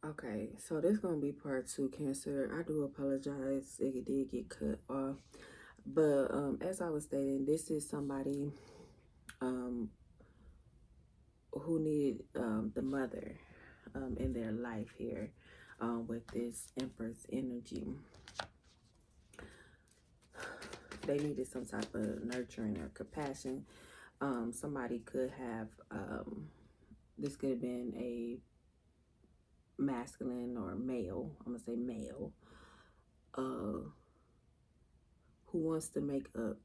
Okay, so this gonna be part two, Cancer. I do apologize. It did get cut off. But as I was stating, this is somebody um, who needed the mother in their life here with this Empress energy. They needed some type of nurturing or compassion. Somebody could have, this could have been a masculine or male, I'm going to say male, uh, who wants to make up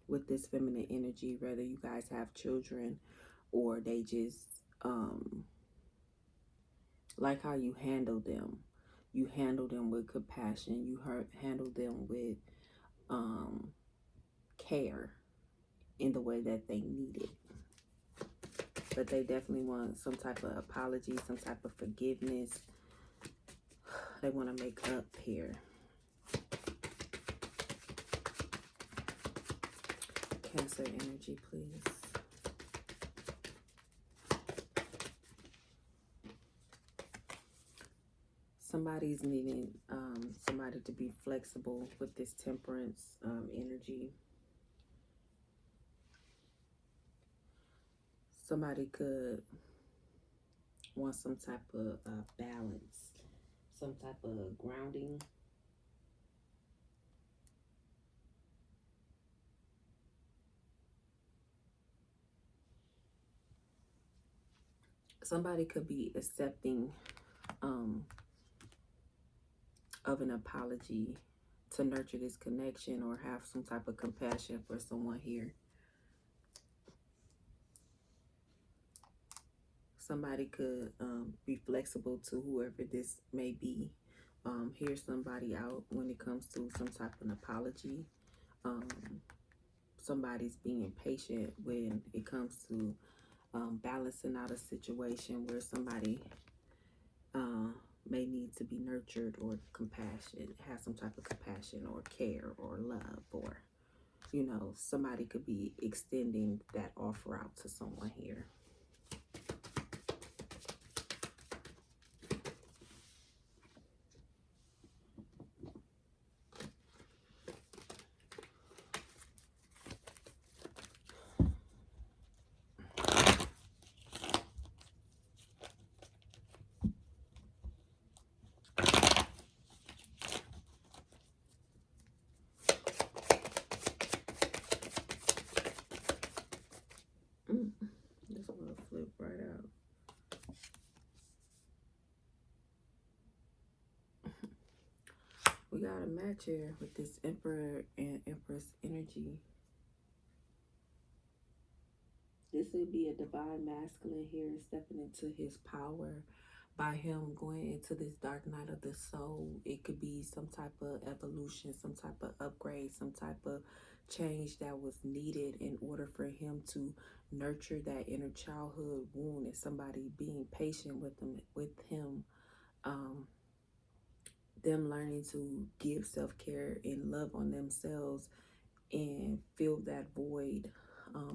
with this feminine energy, whether you guys have children or they just like how you handle them. You handle them with compassion. You handle them with care in the way that they need it. But they definitely want some type of apology, some type of forgiveness. They want to make up here. Cancer energy, please. Somebody's needing somebody to be flexible with this temperance energy. Somebody could want some type of balance, some type of grounding. Somebody could be accepting of an apology to nurture this connection or have some type of compassion for someone here. Somebody could be flexible to whoever this may be. Hear somebody out when it comes to some type of an apology. Somebody's being patient when it comes to balancing out a situation where somebody may need to be nurtured or compassion, have some type of compassion or care or love, or, you know, somebody could be extending that offer out to someone here. This will flip right out. We got a match here with this Emperor and Empress energy. This would be a divine masculine here stepping into his power by him going into this dark night of the soul. It could be some type of evolution, some type of upgrade, some type of change that was needed in order for him to nurture that inner childhood wound, and somebody being patient with him, them learning to give self-care and love on themselves and fill that void,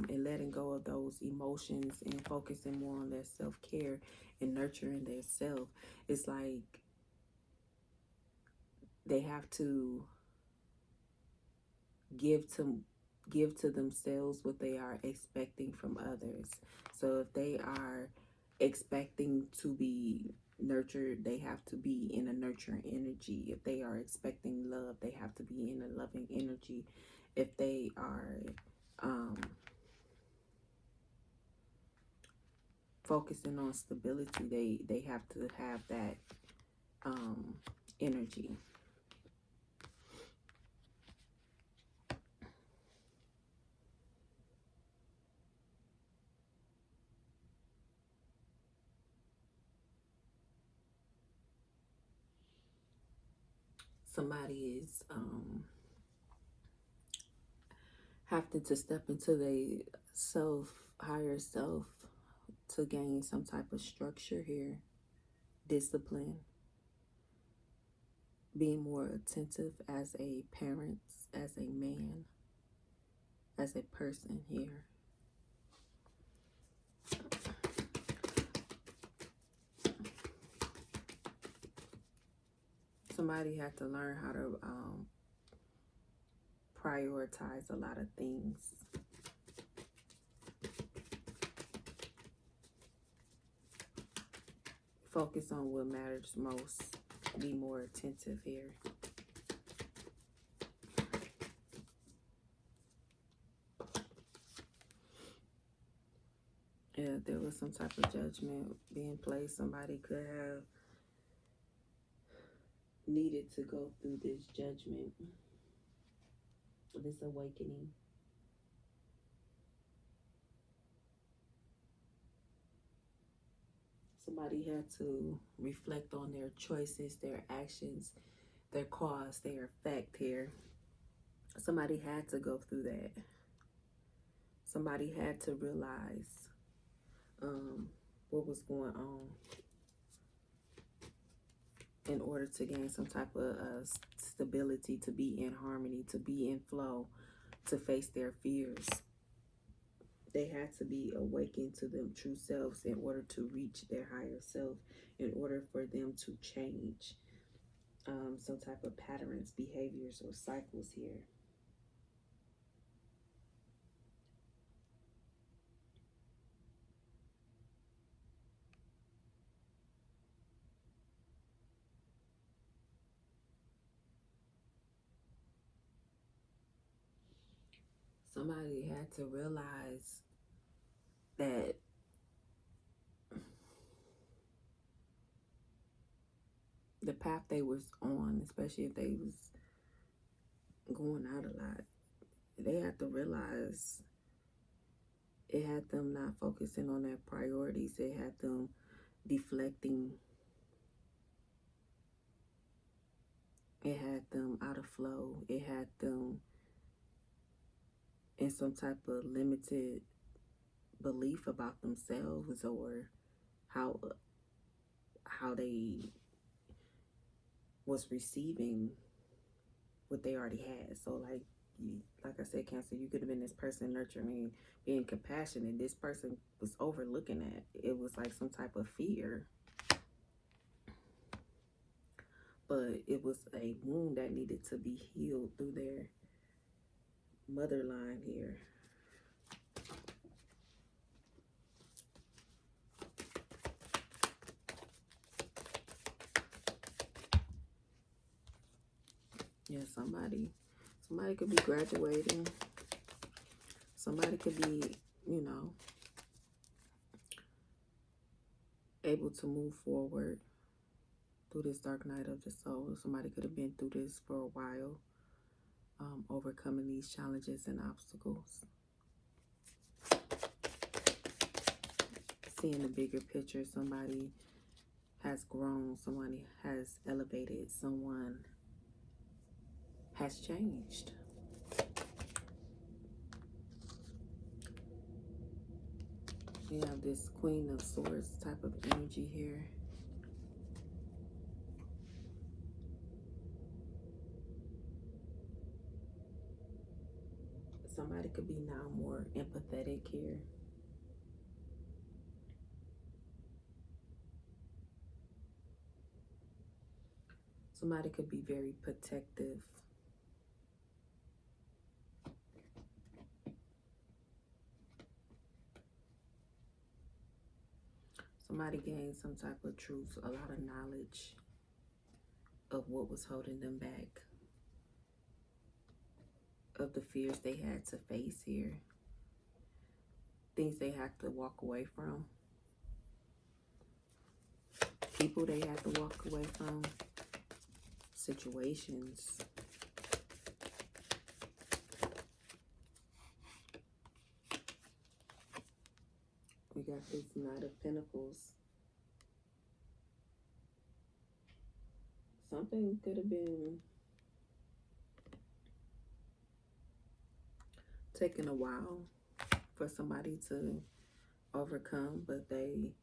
and letting go of those emotions and focusing more on their self-care and nurturing their self. It's like they have to give to themselves what they are expecting from others. So if they are expecting to be nurtured, they have to be in a nurturing energy. If they are expecting love, they have to be in a loving energy. If they are focusing on stability, they have to have that energy. Somebody is having to step into their higher self to gain some type of structure here, discipline, being more attentive as a parent, as a man, as a person here. Somebody had to learn how to prioritize a lot of things. Focus on what matters most. Be more attentive here. Yeah, there was some type of judgment being placed. Somebody could have needed to go through this judgment, this awakening. Somebody had to reflect on their choices, their actions, their cause, their effect here. Somebody had to go through that. Somebody had to realize what was going on in order to gain some type of stability, to be in harmony, to be in flow, to face their fears. They had to be awakened to them true selves in order to reach their higher self, in order for them to change some type of patterns, behaviors, or cycles here. Somebody had to realize that the path they was on, especially if they was going out a lot, they had to realize it had them not focusing on their priorities. It had them deflecting. It had them out of flow. It had them in some type of limited belief about themselves, or how they was receiving what they already had. So like I said, Cancer, you could have been this person nurturing, being compassionate. This person was overlooking that. It was like some type of fear. But it was a wound that needed to be healed through their mother line here. Yeah, somebody could be graduating. Somebody could be, able to move forward through this dark night of the soul. Somebody could have been through this for a while, overcoming these challenges and obstacles. Seeing the bigger picture, somebody has grown, someone has elevated, someone has changed. We have this Queen of Swords type of energy here. Somebody could be now more empathetic here. Somebody could be very protective. Somebody gained some type of truth, a lot of knowledge of what was holding them back, of the fears they had to face here, things they had to walk away from, people they had to walk away from, situations. We got this Knight of Pentacles. Something could have been taking a while for somebody to overcome, but they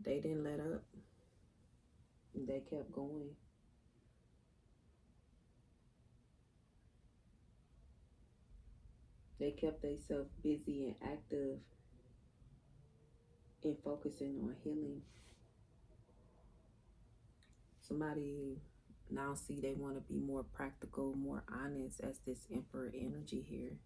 didn't let up. They kept going. They kept themselves busy and active in focusing on healing. Somebody Now see, they want to be more practical, more honest as this Emperor energy here.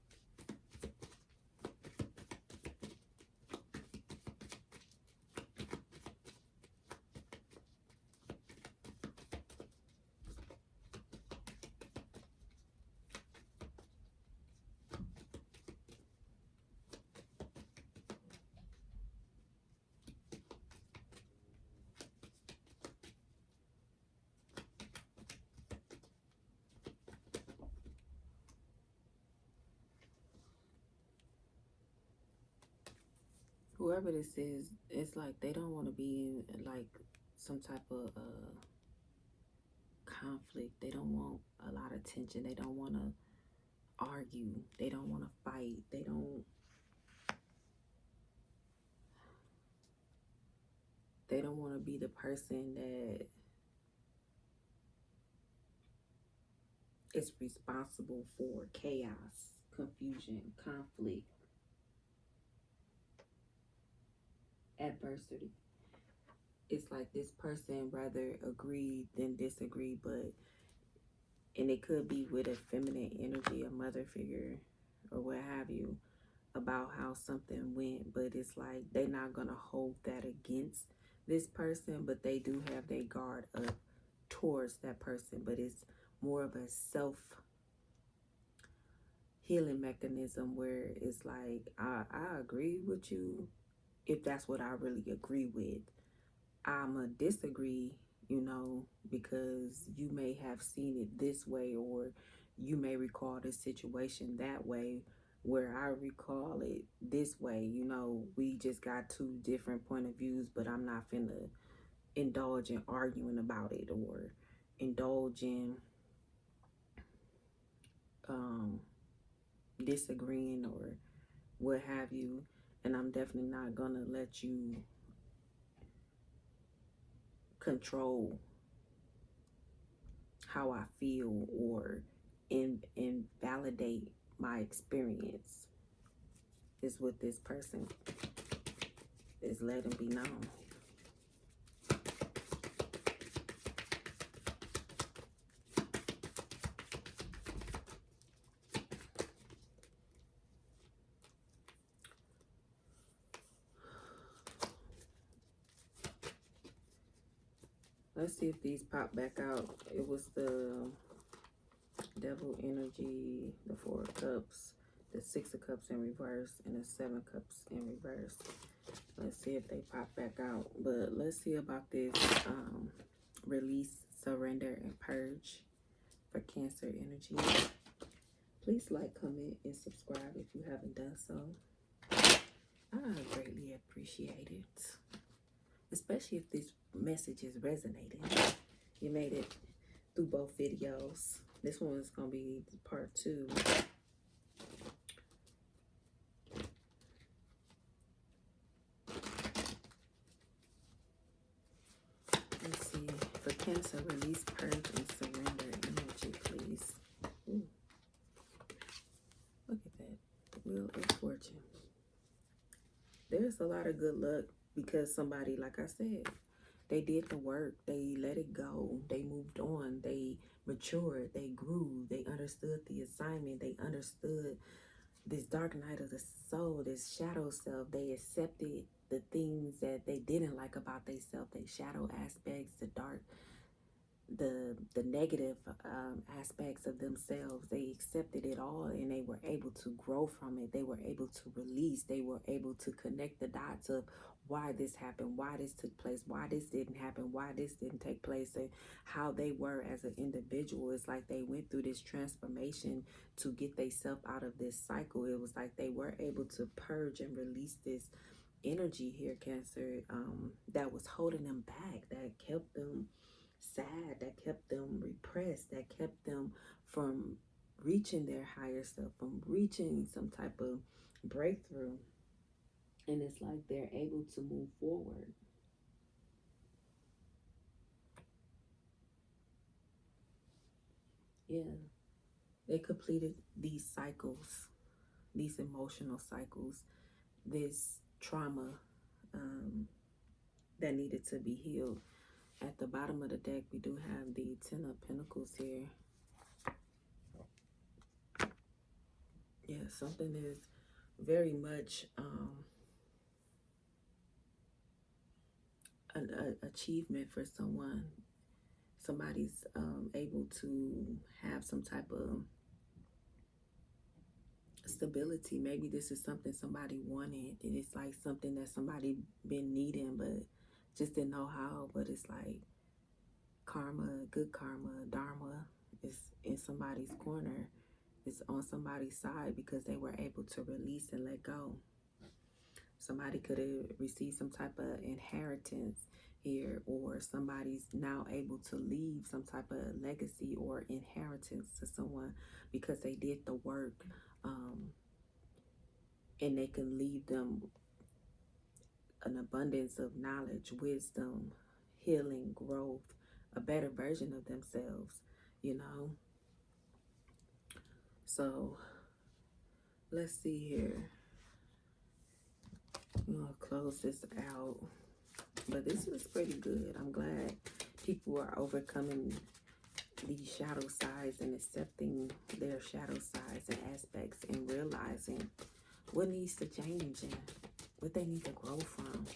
Whoever this is, it's like they don't want to be in like some type of conflict. They don't want a lot of tension. They don't want to argue. They don't want to fight. They don't want to be the person that is responsible for chaos, confusion, conflict, adversity. It's like this person rather agree than disagree, and it could be with a feminine energy, a mother figure, or what have you, about how something went, but it's like they're not gonna hold that against this person, but they do have their guard up towards that person, but it's more of a self healing mechanism where it's like I agree with you if that's what I really agree with. I'ma disagree, because you may have seen it this way, or you may recall the situation that way where I recall it this way. We just got two different point of views, but I'm not finna indulge in arguing about it or indulge in disagreeing or what have you. And I'm definitely not gonna let you control how I feel or invalidate my experience, is what this person is letting be known. Let's see if these pop back out. It was the Devil energy, the Four of Cups, the Six of Cups in reverse, and the Seven of Cups in reverse. Let's see if they pop back out. But let's see about this release, surrender, and purge for Cancer energy. Please like, comment, and subscribe if you haven't done so. I greatly appreciate it. Especially if this message is resonating. You made it through both videos. This one is going to be part 2. Let's see. For Cancer, release, purge, and surrender energy, please. Ooh. Look at that. The Wheel of Fortune. There's a lot of good luck because somebody, like I said, they did the work. They let it go. They moved on. They matured. They grew. They understood the assignment. They understood this dark night of the soul, this shadow self. They accepted the things that they didn't like about themselves, their shadow aspects, the negative aspects of themselves. They accepted it all, and they were able to grow from it. They were able to release. They were able to connect the dots of why this happened, why this took place, why this didn't happen, why this didn't take place, and how they were as an individual. It's like they went through this transformation to get themselves out of this cycle. It was like they were able to purge and release this energy here, Cancer, that was holding them back, that kept them sad, that kept them repressed, that kept them from reaching their higher self, from reaching some type of breakthrough. And it's like they're able to move forward. Yeah. They completed these cycles, these emotional cycles, this trauma that needed to be healed. At the bottom of the deck, we do have the Ten of Pentacles here. Yeah, something is very much an achievement for someone. Somebody's able to have some type of stability. Maybe this is something somebody wanted. And it's like something that somebody been needing but just didn't know how. But it's like karma, good karma, dharma is in somebody's corner. It's on somebody's side because they were able to release and let go. Somebody could have received some type of inheritance here, or somebody's now able to leave some type of legacy or inheritance to someone because they did the work, and they can leave them an abundance of knowledge, wisdom, healing, growth, a better version of themselves, you know. So let's see here. I'm gonna close this out, but this is pretty good. I'm glad people are overcoming these shadow sides and accepting their shadow sides and aspects and realizing what needs to change and what they need to grow from.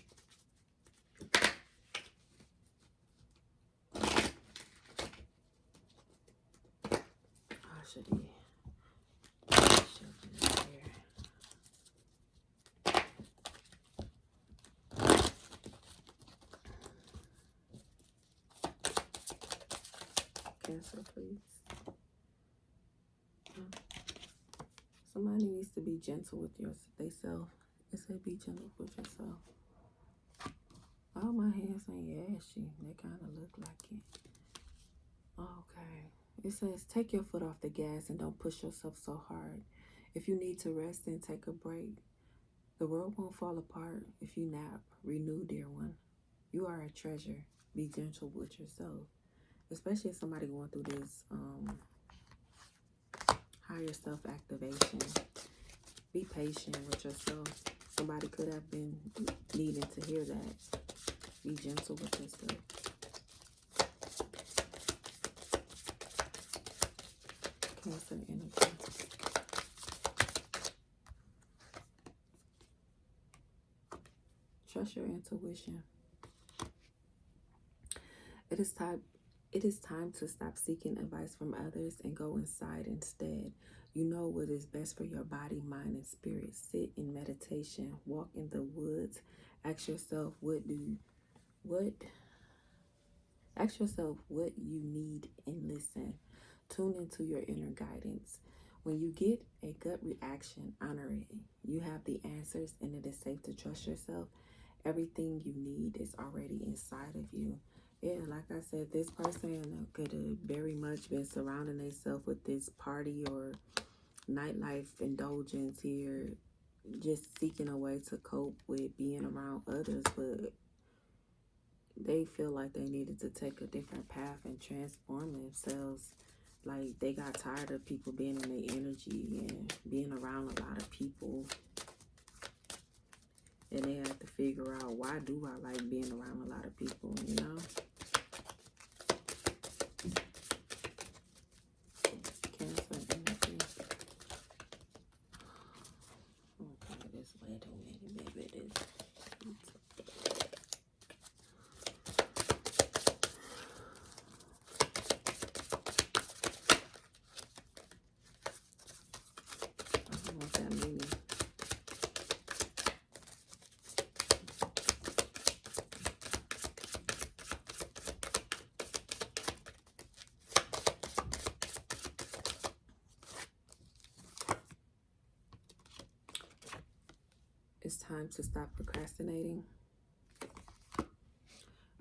How should he? Cancer, please. Somebody needs to be gentle with yourself. It said be gentle with yourself. All my hands ain't ashy. They kind of look like it. Okay. It says take your foot off the gas and don't push yourself so hard. If you need to rest, then take a break. The world won't fall apart if you nap. Renew, dear one. You are a treasure. Be gentle with yourself. Especially if somebody going through this higher self-activation. Be patient with yourself. Somebody could have been needing to hear that. Be gentle with yourself. Cancer energy. Trust your intuition. It is time to stop seeking advice from others and go inside instead. You know what is best for your body, mind, and spirit. Sit in meditation. Walk in the woods. Ask yourself what you need and listen. Tune into your inner guidance. When you get a gut reaction, honor it. You have the answers and it is safe to trust yourself. Everything you need is already inside of you. Yeah, like I said, this person could have very much been surrounding themselves with this party or nightlife indulgence here, just seeking a way to cope with being around others, but they feel like they needed to take a different path and transform themselves. Like they got tired of people being in their energy and being around a lot of people. And they have to figure out, why do I like being around a lot of people, you know? Cancer energy. Okay, this way too many, maybe it is. I don't want that many. It's time to stop procrastinating.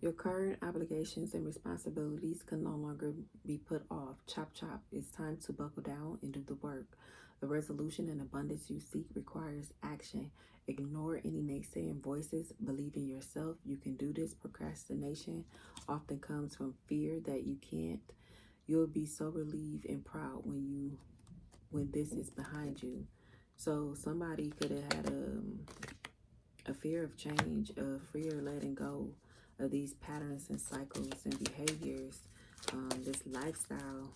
Your current obligations and responsibilities can no longer be put off. Chop, chop. It's time to buckle down and do the work. The resolution and abundance you seek requires action. Ignore any naysaying voices. Believe in yourself. You can do this. Procrastination often comes from fear that you can't. You'll be so relieved and proud when this is behind you. So somebody could have had a fear of change, a fear of letting go, of these patterns and cycles and behaviors, this lifestyle.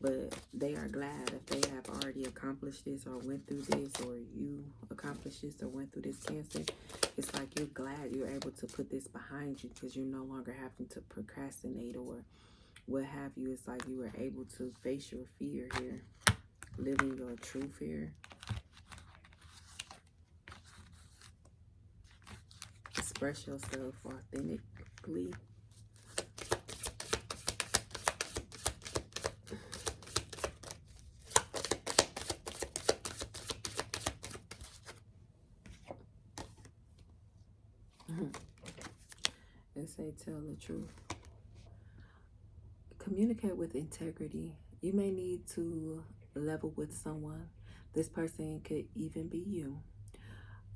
But they are glad if they have already accomplished this or went through this, or you accomplished this or went through this, Cancer. It's like you're glad you're able to put this behind you because you're no longer having to procrastinate or what have you. It's like you were able to face your fear here, living your truth here. Express yourself authentically. And say, tell the truth. Communicate with integrity. You may need to level with someone. This person could even be you.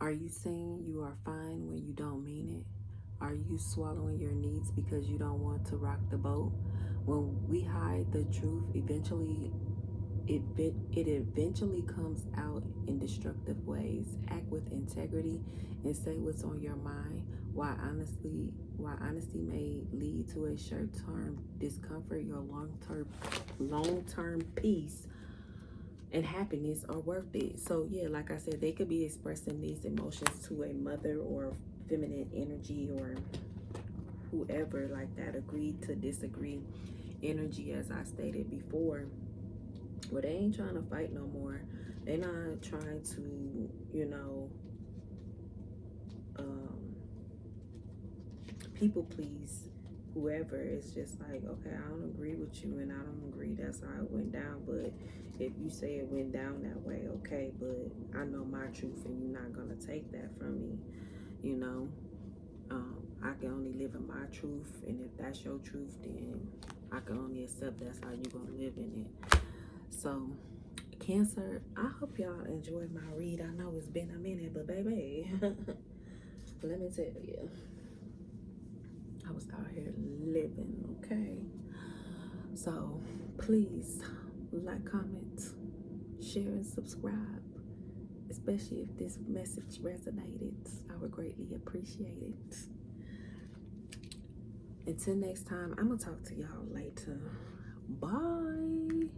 Are you saying you are fine when you don't mean it? Are you swallowing your needs because you don't want to rock the boat? When we hide the truth, eventually it eventually comes out in destructive ways. Act with integrity and say what's on your mind. Why honesty may lead to a short-term discomfort, your long-term peace and happiness are worth it. So yeah, like I said, they could be expressing these emotions to a mother or feminine energy or whoever like that, agreed to disagree energy, as I stated before. Well, they ain't trying to fight no more. They're not trying to, people please whoever. It's just like, okay, I don't agree with you and I don't agree that's how it went down. But if you say it went down that way, okay, but I know my truth and you're not going to take that from me, I can only live in my truth. And if that's your truth, then I can only accept that's how you're going to live in it. So, Cancer, I hope y'all enjoyed my read. I know it's been a minute, but baby, let me tell you, I was out here living, okay? So, please, like, comment, share, and subscribe. Especially if this message resonated. I would greatly appreciate it. Until next time, I'm going to talk to y'all later. Bye.